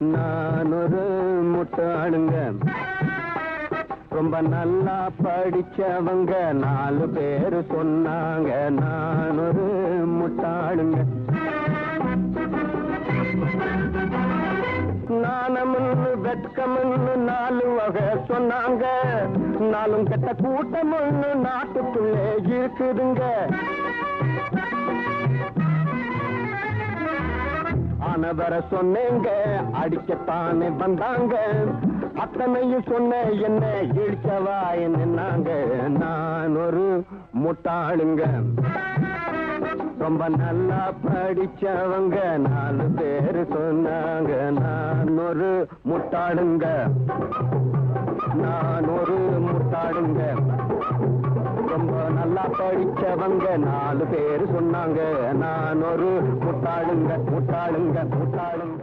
நான் ஒரு முட்டாளுங்க, ரொம்ப நல்லா படிச்சவங்க 4 பேரு சொன்னாங்க. நான் ஒரு முட்டாளுங்க. நாணமுன்னு வெட்கமுன்னு 4 வகை சொன்னாங்க. 4 கெட்ட கூட்டமுன்னு நாட்டுக்குள்ளே இருக்குதுங்க. ஆனவர சொன்னேங்க, அடிக்கத்தானே வந்தாங்க. அத்தனையும் சொன்ன என்ன இழிச்சவா என்னங்க. நான் ஒரு முட்டாளுங்க, ரொம்ப நல்லா படிச்சவங்க 4 பேரு சொன்னாங்க. நான் ஒரு முட்டாளுங்க, நான் ஒரு முட்டாளுங்க, ரொம்ப நல்லா படிச்சவங்க 4 பேரு சொன்னாங்க. நான் ஒரு முட்டாளுங்க, முட்டாளுங்க, முட்டாளுங்க.